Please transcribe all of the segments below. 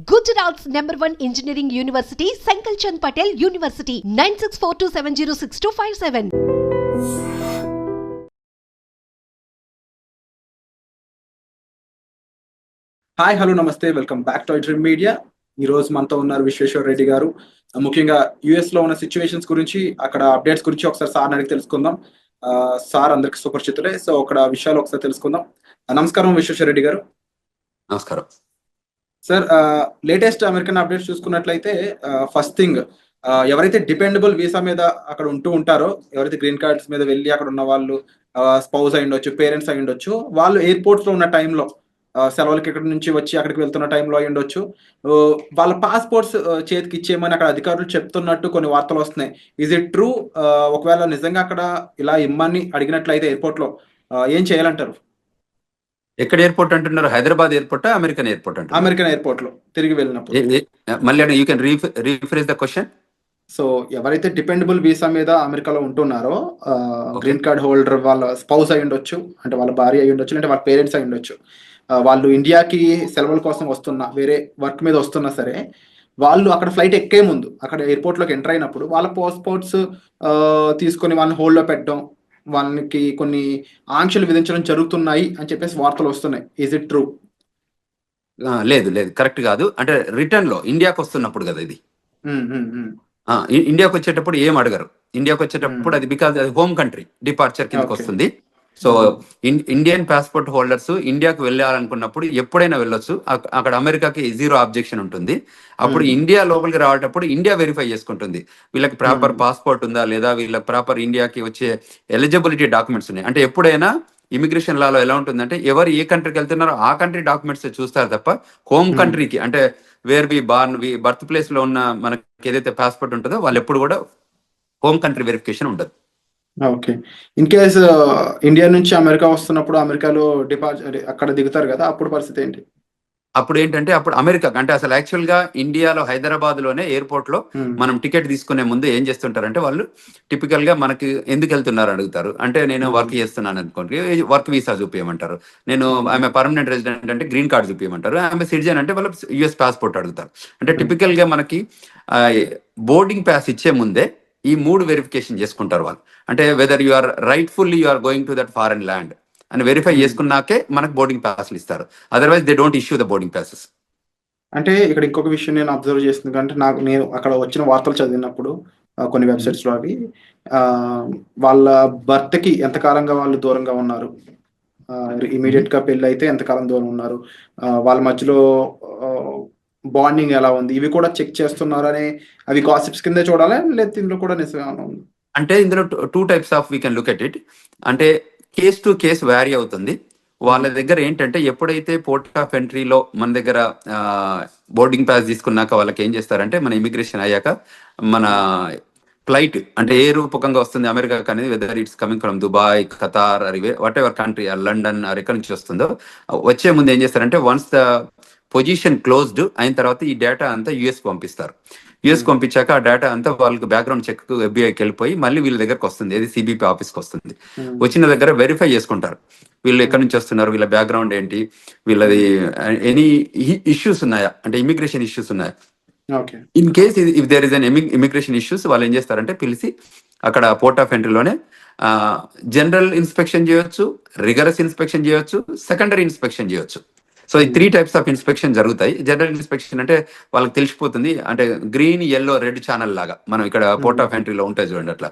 Gujarat's #1 engineering university, Sankalchand Patel University, 9642706257. Hi hello నమస్తే, welcome back to Dream Media. ఈ రోజు మనతో ఉన్నారు విశ్వేశ్వర రెడ్డి గారు. ముఖ్యంగా యుఎస్ లో ఉన్న సిచ్యువేషన్స్ గురించి, అక్కడ అప్డేట్స్ గురించి ఒకసారి సార్ అడిగి తెలుసుకుందాం. సార్ అందరికి సుపరిచితులే, సో అక్కడ విషయాలు ఒకసారి తెలుసుకుందాం. నమస్కారం విశ్వేశ్వర రెడ్డి గారు. నమస్కారం సార్. లేటెస్ట్ అమెరికన్ అప్డేట్స్ చూసుకున్నట్లయితే ఫస్ట్ థింగ్, ఎవరైతే డిపెండబుల్ వీసా మీద అక్కడ ఉంటూ ఉంటారో, ఎవరైతే గ్రీన్ కార్డ్స్ మీద వెళ్ళి అక్కడ ఉన్న వాళ్ళు స్పౌస్ అయి ఉండొచ్చు, పేరెంట్స్ అయి ఉండొచ్చు, వాళ్ళు ఎయిర్పోర్ట్స్ లో ఉన్న టైంలో సెలవులకి ఇక్కడ నుంచి వచ్చి అక్కడికి వెళ్తున్న టైంలో అయి ఉండొచ్చు, వాళ్ళ పాస్పోర్ట్స్ చేతికి ఇచ్చేయమని అక్కడ అధికారులు చెప్తున్నట్టు కొన్ని వార్తలు వస్తున్నాయి. Is it true? ఒకవేళ నిజంగా అక్కడ ఇలా ఇమ్మని అడిగినట్లయితే ఎయిర్పోర్ట్ లో ఏం చేయాలంటారు? ఎక్కడ ఎయిర్పోర్ట్ అంటున్నారు? హైదరాబాద్ ఎయిర్పోర్ట్, అమెరికన్ ఎయిర్పోర్ట్ అంటారు? అమెరికన్ ఎయిర్పోర్ట్ లో తిరిగి వెళ్ళినప్పుడు. మళ్ళీ you can rephrase the question. So ఎవరైతే డిపెండబుల్ వీసా మీద అమెరికాలో ఉంటున్నారో, గ్రీన్ కార్డ్ హోల్డర్, వాళ్ళ స్పౌస్ అయి ఉండొచ్చు, అంటే వాళ్ళ భార్య అయి ఉండొచ్చు, అంటే వాళ్ళ పేరెంట్స్ అయి ఉండొచ్చు, వాళ్ళు ఇండియాకి సెలవుల కోసం వస్తున్నా, వేరే వర్క్ మీద వస్తున్నా సరే, వాళ్ళు అక్కడ ఫ్లైట్ ఎక్కే ముందు అక్కడ ఎయిర్పోర్ట్లోకి ఎంటర్ అయినప్పుడు వాళ్ళ పాస్పోర్ట్స్ తీసుకొని వాళ్ళని హోల్డ్లో పెట్టడం, వాళ్ళకి కొన్ని ఆంక్షలు విధించడం జరుగుతున్నాయి అని చెప్పేసి వార్తలు వస్తున్నాయి. Is it true? లేదు లేదు, కరెక్ట్ కాదు. అంటే రిటర్న్ లో ఇండియాకి వస్తున్నప్పుడు కదా ఇది. ఇండియాకి వచ్చేటప్పుడు ఏం అడగరు. ఇండియాకి వచ్చేటప్పుడు అది బికాజ్ అది హోమ్ కంట్రీ డిపార్చర్ కిందకి వస్తుంది. సో ఇండియన్ పాస్పోర్ట్ హోల్డర్స్ ఇండియాకి వెళ్ళాలనుకున్నప్పుడు ఎప్పుడైనా వెళ్ళొచ్చు. అక్కడ అమెరికాకి జీరో ఆబ్జెక్షన్ ఉంటుంది. అప్పుడు ఇండియా లోపలికి రావటప్పుడు ఇండియా వెరిఫై చేసుకుంటుంది వీళ్ళకి ప్రాపర్ పాస్పోర్ట్ ఉందా లేదా, వీళ్ళకి ప్రాపర్ ఇండియాకి వచ్చే ఎలిజిబిలిటీ డాక్యుమెంట్స్ ఉన్నాయి. అంటే ఎప్పుడైనా ఇమిగ్రేషన్ లాలో ఎలా ఉంటుందంటే, ఎవరు ఏ కంట్రీకి వెళ్తున్నారో ఆ కంట్రీ డాక్యుమెంట్స్ చూస్తారు తప్ప హోమ్ కంట్రీకి, అంటే where we born, birth place లో ఉన్న మనకి ఏదైతే పాస్పోర్ట్ ఉంటుందో వాళ్ళు ఎప్పుడు కూడా హోమ్ కంట్రీ వెరిఫికేషన్ ఉండదు. ఓకే. ఇన్ కేస్ ఇండియా నుంచి అమెరికా వస్తున్నప్పుడు అమెరికాలో అక్కడ దిగుతారు కదా, అప్పుడు పరిస్థితి ఏంటి? అప్పుడు ఏంటంటే, అప్పుడు అమెరికా అంటే అసలు యాక్చువల్ గా ఇండియాలో హైదరాబాద్ లోనే ఎయిర్పోర్ట్ లో మనం టికెట్ తీసుకునే ముందు ఏం చేస్తుంటారంటే, వాళ్ళు టిపికల్ గా మనకి ఎందుకు వెళ్తున్నారు అడుగుతారు. అంటే నేను వర్క్ చేస్తున్నాను అనుకోండి, వర్క్ వీసా చూపించమంటారు. నేను ఆమె పర్మనెంట్ రెసిడెంట్ అంటే గ్రీన్ కార్డ్ చూపించమంటారు. ఆమె సిటిజన్ అంటే వాళ్ళు యుఎస్ పాస్పోర్ట్ అడుగుతారు. అంటే టిపికల్ గా మనకి బోర్డింగ్ పాస్ ఇచ్చే ముందే ఈ 3 వెరిఫికేషన్ చేసుకుంటారు వాళ్ళు. అంటే whether you are rightfully you are going to that foreign land అని వెరిఫై చేసుకున్నాకే మనకు బోర్డింగ్ పాస్లు ఇస్తారు. Otherwise they don't issue the boarding passes. అంటే ఇక్కడ ఇంకొక విషయం నేను అబ్జర్వ్ చేస్తుంది అంటే, నేను అక్కడ వచ్చిన వార్తలు చదివినప్పుడు కొన్ని వెబ్సైట్స్ లో అవి వాళ్ళ భర్తకి ఎంతకాలంగా వాళ్ళు దూరంగా ఉన్నారు, ఇమీడియట్ గా పెళ్లి అయితే ఎంతకాలం దూరం ఉన్నారు, వాళ్ళ మధ్యలో బాండింగ్ ఎలా ఉంది, ఇవి కూడా చెక్ చేస్తున్నారు అని, అవి గాసిప్స్ కింద చూడాలి లేదా ఇందులో కూడా నిజంగా ఉంది? అంటే ఇందులో 2 types of we can look at it. అంటే కేస్ టు కేస్ వ్యారీ అవుతుంది. వాళ్ళ దగ్గర ఏంటంటే, ఎప్పుడైతే పోర్ట్ ఆఫ్ ఎంట్రీలో మన దగ్గర బోర్డింగ్ పాస్ తీసుకున్నాక వాళ్ళకి ఏం చేస్తారంటే, మన ఇమిగ్రేషన్ అయ్యాక మన ఫ్లైట్ అంటే ఏ రూపకంగా వస్తుంది అమెరికాకి అనేది, whether it's coming from Dubai, Qatar, what ever country, London ఎక్కడి నుంచి వస్తుందో, వచ్చే ముందు ఏం చేస్తారంటే, వన్స్ ద పొజిషన్ క్లోజ్డ్ అయిన తర్వాత ఈ డేటా అంతా యుఎస్ పంపిస్తారు. యుఎస్ పంపించాక ఆ డేటా అంతా వాళ్ళకి బ్యాక్గ్రౌండ్ చెక్ ఎఫ్బిఐకి వెళ్ళిపోయి మళ్ళీ వీళ్ళ దగ్గరకు వస్తుంది, ఏది సిబిపి ఆఫీస్కి వస్తుంది. వచ్చిన దగ్గర వెరిఫై చేసుకుంటారు వీళ్ళు ఎక్కడి నుంచి వస్తున్నారు, వీళ్ళ బ్యాక్గ్రౌండ్ ఏంటి, వీళ్ళది ఎనీ ఇష్యూస్ ఉన్నాయా, అంటే ఇమిగ్రేషన్ ఇష్యూస్ ఉన్నాయా. In case if there is an immigration issues, వాళ్ళు ఏం చేస్తారంటే పిలిచి అక్కడ పోర్ట్ ఆఫ్ ఎంట్రీలోనే జనరల్ ఇన్స్పెక్షన్ చేయొచ్చు, రిగరస్ ఇన్స్పెక్షన్ చేయొచ్చు, సెకండరీ ఇన్స్పెక్షన్ చేయొచ్చు. సో ఈ 3 టైప్స్ ఆఫ్ ఇన్స్పెక్షన్ జరుగుతాయి. జనరల్ ఇన్స్పెక్షన్ అంటే వాళ్ళకి తెలిసిపోతుంది, అంటే గ్రీన్, ఎల్లో, రెడ్ ఛానల్ లాగా మనం ఇక్కడ పోర్ట్ ఆఫ్ ఎంట్రీలో ఉంటాయి చూడండి, అట్లా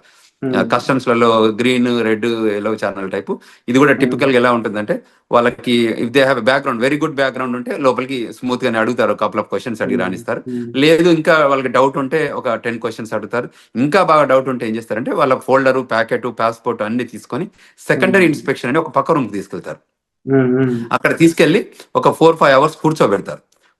కస్టమ్స్ లలో green, red, yellow channel type. ఇది కూడా టిపికల్ గా ఎలా ఉంటుందంటే, వాళ్ళకి if they have background, very good background ఉంటే లోపలికి స్మూత్ గానే అడుగుతారు, కపుల్ ఆఫ్ క్వశ్చన్స్ అడిగి రాణిస్తారు. లేదు ఇంకా వాళ్ళకి డౌట్ ఉంటే ఒక 10 క్వశ్చన్స్ అడుగుతారు. ఇంకా బాగా డౌట్ ఉంటే ఏం చేస్తారంటే, వాళ్ళ ఫోల్డర్, ప్యాకెట్, పాస్పోర్ట్ అన్ని తీసుకొని సెకండరీ ఇన్స్పెక్షన్ అని ఒక పక్క రూమ్ తీసుకెళ్తారు. అక్కడ తీసుకెళ్లి ఒక 4-5 అవర్స్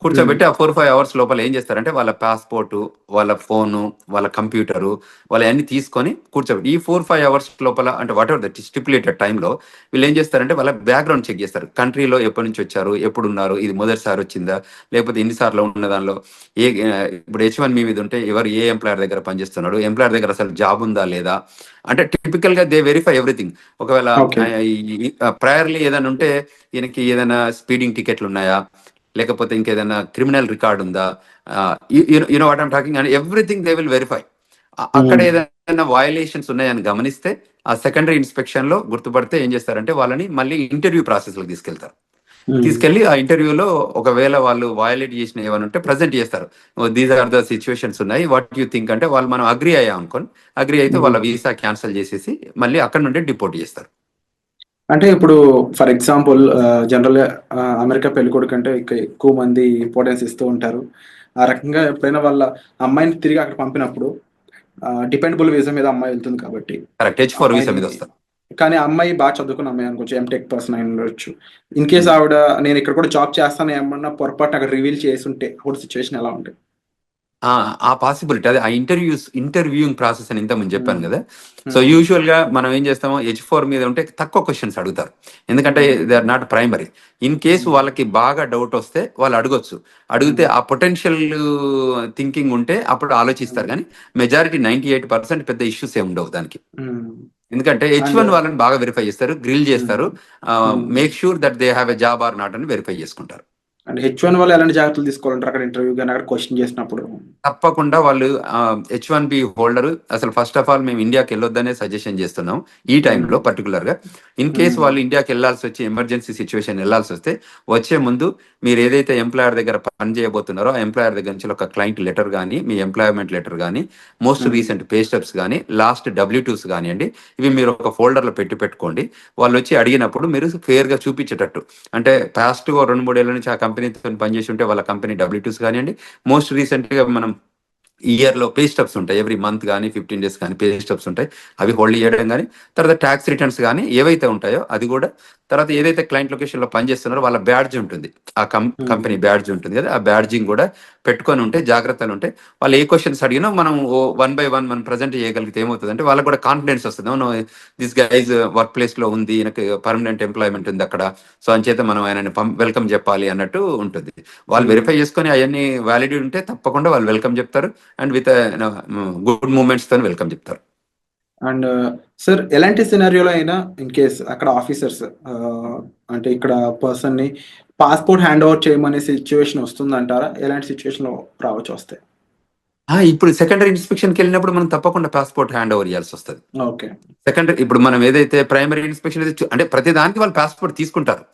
కూర్చోబెట్టి ఆ 4-5 అవర్స్ లోపల ఏం చేస్తారంటే, వాళ్ళ పాస్పోర్టు, వాళ్ళ ఫోను, వాళ్ళ కంప్యూటరు, వాళ్ళ అన్ని తీసుకొని కూర్చోబెట్టి ఈ 4-5 అవర్స్ లోపల, అంటే వాట్ ఎవర్ దట్ స్టిపులేటెడ్ టైంలో వీళ్ళు ఏం చేస్తారంటే వాళ్ళ బ్యాక్గ్రౌండ్ చెక్ చేస్తారు. కంట్రీలో ఎప్పటి నుంచి వచ్చారు, ఎప్పుడు ఉన్నారు, ఇది మొదటిసారి వచ్చిందా లేకపోతే ఎన్నిసార్లు ఉన్న దానిలో ఇప్పుడు H1B మీద ఉంటే ఎవరు ఏ ఎంప్లాయర్ దగ్గర పనిచేస్తున్నాడు, ఎంప్లాయర్ దగ్గర అసలు జాబ్ ఉందా లేదా, అంటే టిపికల్ గా దే వెరిఫై ఎవ్రీథింగ్. ఒకవేళ ప్రయర్లీ ఏదైనా ఉంటే, ఈయనకి ఏదైనా స్పీడింగ్ టికెట్లు ఉన్నాయా, లేకపోతే ఇంకేదైనా క్రిమినల్ రికార్డ్ ఉందా, you know what I'm talking, and everything they will verify. అక్కడ ఏదైనా వయలేషన్స్ ఉన్నాయని గమనిస్తే ఆ సెకండరీ ఇన్స్పెక్షన్ లో గుర్తుపడితే ఏం చేస్తారంటే వాళ్ళని మళ్ళీ ఇంటర్వ్యూ ప్రాసెస్ లో తీసుకెళ్తారు. తీసుకెళ్లి ఆ ఇంటర్వ్యూలో ఒకవేళ వాళ్ళు వయలేట్ చేసిన ఏమైనా ఉంటే ప్రజెంట్ చేస్తారు. దీస్ ఆర్ ద సిచ్యువేషన్స్ ఉన్నాయి, వాట్ యూ థింక్ అంటే వాళ్ళు మనం అగ్రి అయ్యాం అనుకోని, అగ్రి అయితే వాళ్ళ వీసా క్యాన్సిల్ చేసేసి మళ్ళీ అక్కడ నుండి డిపోర్ట్ చేస్తారు. అంటే ఇప్పుడు ఫర్ ఎగ్జాంపుల్ జనరల్ అమెరికా పెళ్ళికొడుకు అంటే ఎక్కువ మంది ఇంపార్టెన్స్ ఇస్తూ ఉంటారు. ఆ రకంగా ఎప్పుడైనా వాళ్ళ అమ్మాయిని తిరిగి అక్కడ పంపినప్పుడు డిపెండబుల్ వీసా మీద అమ్మాయి వెళ్తుంది కాబట్టి కరెక్ట్, H4 వీసా మీద వస్తారు. కానీ ఆ అమ్మాయి బాగా చదువుకున్న అమ్మాయి అనుకోవచ్చు, ఎంటెక్ పర్సన్ అయి ఉండొచ్చు. ఇన్ కేస్ ఆవిడ నేను ఇక్కడ కూడా జాబ్ చేస్తాను ఏమన్నా పొరపాటు అక్కడ రివీల్ చేసి ఉంటే అప్పుడు సిచ్యువేషన్ ఎలా ఉంటుంది? ఆ పాసిబిలిటీ, అదే ఆ ఇంటర్వ్యూయింగ్ ప్రాసెస్ అని ఇంతకుముందు చెప్పాను కదా. సో యూజువల్ గా మనం ఏం చేస్తామో H4 మీద ఉంటే తక్కువ క్వశ్చన్స్ అడుగుతారు, ఎందుకంటే they are not primary. In case వాళ్ళకి బాగా డౌట్ వస్తే వాళ్ళు అడగొచ్చు, అడిగితే ఆ పొటెన్షియల్ థింకింగ్ ఉంటే అప్పుడు ఆలోచిస్తారు. కానీ మెజారిటీ 98% పెద్ద ఇష్యూస్ ఏమి ఉండవు దానికి. ఎందుకంటే H1 వాళ్ళని బాగా వెరిఫై చేస్తారు, గ్రిల్ చేస్తారు, make sure that they have a job or not అని వెరిఫై చేసుకుంటారు. అంటే H1 వాళ్ళు ఎలాంటి జాగ్రత్తలు తీసుకోవాలంటారు అక్కడ ఇంటర్వ్యూ కానీ అక్కడ క్వశ్చన్ చేసినప్పుడు? తప్పకుండా వాళ్ళు H1B హోల్డర్ అసలు ఫస్ట్ ఆఫ్ ఆల్ మేము ఇండియాకి వెళ్ళొద్దనే సజెషన్ చేస్తున్నాం ఈ టైంలో పర్టికులర్ గా. ఇన్ కేసు వాళ్ళు ఇండియాకి వెళ్ళాల్సి వచ్చి ఎమర్జెన్సీ సిచ్యువేషన్ వెళ్ళాల్సి వస్తే వచ్చే ముందు మీరు ఏదైతే ఎంప్లాయర్ దగ్గర పని చేయబోతున్నారో ఆ ఎంప్లాయర్ దగ్గర నుంచి ఒక క్లయింట్ లెటర్ కానీ, మీ ఎంప్లాయ్మెంట్ లెటర్ కానీ, మోస్ట్ రీసెంట్ పే స్టెప్స్ కానీ, లాస్ట్ W2s కానివ్వండి, ఇవి మీరు ఒక ఫోల్డర్లో పెట్టుకోండి. వాళ్ళు వచ్చి అడిగినప్పుడు మీరు ఫేర్ గా చూపించేటట్టు, అంటే పాస్ట్ 2-3 ఏళ్ల నుంచి ఆ కంపెనీతో పనిచేసి ఉంటే వాళ్ళ కంపెనీ W2s కానివ్వండి, మోస్ట్ రీసెంట్ గా మనం ఇయర్ లో పే స్టబ్స్ ఉంటాయి, ఎవ్రీ మంత్ కానీ 15 days కానీ పే స్టబ్స్ ఉంటాయి, అవి హోల్డ్ చేయడం కానీ, తర్వాత ట్యాక్స్ రిటర్న్స్ కానీ ఏవైతే ఉంటాయో అది కూడా, తర్వాత ఏదైతే క్లయింట్ లొకేషన్ లో పనిచేస్తున్నారో వాళ్ళ బ్యాడ్జ్ ఉంటుంది, ఆ కంపెనీ బ్యాడ్జ్ ఉంటుంది కదా, ఆ బ్యాడ్జింగ్ కూడా పెట్టుకొని ఉంటే జాగ్రత్తలు ఉంటే వాళ్ళు ఏ క్వశ్చన్స్ అడిగినా మనం 1 by 1 మనం ప్రజెంట్ చేయగలిగితే ఏమవుతుంది అంటే వాళ్ళకి కూడా కాన్ఫిడెన్స్ వస్తుంది. దిస్ గైజ్ వర్క్ ప్లేస్ లో ఉంది, ఈయనకి పర్మనెంట్ ఎంప్లాయ్మెంట్ ఉంది అక్కడ, సో అంచేత మనం ఆయనని వెల్కమ్ చెప్పాలి అన్నట్టు ఉంటుంది. వాళ్ళు వెరిఫై చేసుకొని అవన్నీ వ్యాలిడ్ ఉంటే తప్పకుండా వాళ్ళు వెల్కమ్ చెప్తారు, అండ్ విత్ గుడ్ మూమెంట్స్ తో వెల్కమ్ చెప్తారు. అండ్ సార్ ఎలాంటి సినారియోలో అయినా ఇన్ కేస్ అక్కడ ఆఫీసర్స్ అంటే ఇక్కడ పర్సన్ ని పాస్పోర్ట్ హ్యాండ్ ఓవర్ చేయమనే సిచ్యువేషన్ వస్తుందంటారా? ఎలాంటి సిచ్యువేషన్ లో రావచ్చు వస్తే? ఇప్పుడు సెకండరీ ఇన్స్పెక్షన్కి వెళ్ళినప్పుడు మనం తప్పకుండా పాస్పోర్ట్ హ్యాండ్ ఓవర్ చేయాల్సి వస్తుంది. ఓకే, సెకండరీ ఇప్పుడు మనం ఏదైతే ప్రైమరీ ఇన్స్పెక్షన్ అంటే ప్రతి దానికి వాళ్ళు పాస్పోర్ట్ తీసుకుంటారు,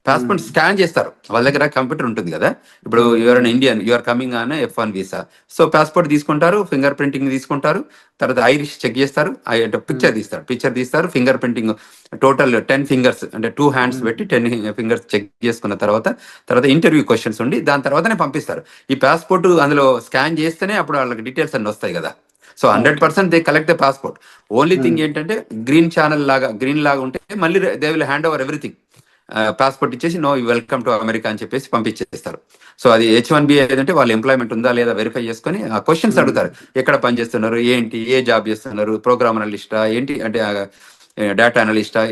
పాస్పోర్ట్ స్కాన్ చేస్తారు, వాళ్ళ దగ్గర కంప్యూటర్ ఉంటుంది కదా. ఇప్పుడు you're an Indian, you're coming on F1 visa, so passport తీసుకుంటారు, ఫింగర్ ప్రింటింగ్ తీసుకుంటారు, తర్వాత ఐరిష్ చెక్ చేస్తారు, పిక్చర్ తీస్తారు, ఫింగర్ ప్రింటింగ్ టోటల్ 10 fingers అంటే 2 hands పెట్టి 10 fingers చెక్ చేసుకున్న తర్వాత ఇంటర్వ్యూ క్వశ్చన్స్ ఉండి దాని తర్వాతనే పంపిస్తారు. ఈ పాస్పోర్ట్ అందులో స్కాన్ చేస్తేనే అప్పుడు వాళ్ళకి డీటెయిల్స్ అన్ని వస్తాయి కదా. So 100% they collect the passport. Only thing ఏంటంటే గ్రీన్ లాగా ఉంటే మళ్ళీ they will hand over everything, passport ఇచ్చేసి నో వెల్కమ్ టు అమెరికా అని చెప్పేసి పంపించేస్తారు. సో అది H1B ఏదంటే వాళ్ళ ఎంప్లాయ్మెంట్ ఉందా లేదా వెరిఫై చేసుకొని ఆ క్వశ్చన్స్ అడుగుతారు, ఎక్కడ పని చేస్తున్నారు, ఏంటి, ఏ జాబ్ చేస్తున్నారు, ప్రోగ్రామ్ అనలిస్టా ఏంటి అంటే డేటా అనలిస్టా,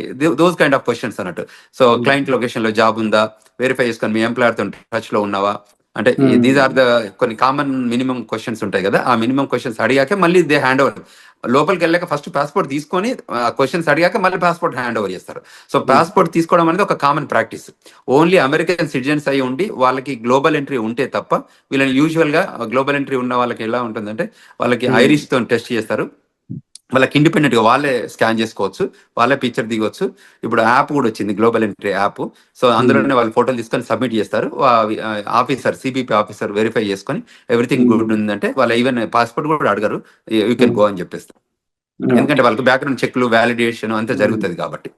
దోస్ కైండ్ ఆఫ్ క్వశ్చన్స్ అన్నట్టు. సో క్లయింట్ లొకేషన్ లో జాబ్ ఉందా వెరిఫై చేసుకొని, మీ ఎంప్లాయర్ తో టచ్ లో ఉన్నావా, అంటే దీస్ ఆర్ ద కొన్ని కామన్ మినిమం క్వశ్చన్స్ ఉంటాయి కదా. ఆ మినిమం క్వశ్చన్స్ అడిగాక మళ్ళీ దే హ్యాండ్ ఓవర్, లోపలికి వెళ్ళాక ఫస్ట్ పాస్పోర్ట్ తీసుకొని క్వశ్చన్స్ అడిగాక మళ్ళీ పాస్పోర్ట్ హ్యాండ్ ఓవర్ చేస్తారు. సో పాస్పోర్ట్ తీసుకోవడం అనేది ఒక common practice. Only American citizens అయి ఉండి వాళ్ళకి గ్లోబల్ ఎంట్రీ ఉంటే తప్ప వీళ్ళని యూజువల్ గా గ్లోబల్ ఎంట్రీ ఉన్న వాళ్ళకి ఎలా ఉంటుందంటే వాళ్ళకి ఐరిష్ తో టెస్ట్ చేస్తారు, వాళ్ళకి ఇండిపెండెంట్ గా వాళ్ళే స్కాన్ చేసుకోవచ్చు, వాళ్ళే పిక్చర్ దిగొచ్చు. ఇప్పుడు యాప్ కూడా వచ్చింది, గ్లోబల్ ఎంట్రీ యాప్. సో అందులోనే వాళ్ళు ఫోటోలు తీసుకొని సబ్మిట్ చేస్తారు, ఆఫీసర్ CBP ఆఫీసర్ వెరిఫై చేసుకొని ఎవ్రీథింగ్ గుడ్ ఉందంటే వాళ్ళ ఈవెన్ పాస్పోర్ట్ కూడా అడగరు, యూ కెన్ గో అని చెప్పేస్తారు. ఎందుకంటే వాళ్ళకి బ్యాక్గ్రౌండ్ చెక్లు, వ్యాలిడేషన్ అంతా జరుగుతుంది కాబట్టి.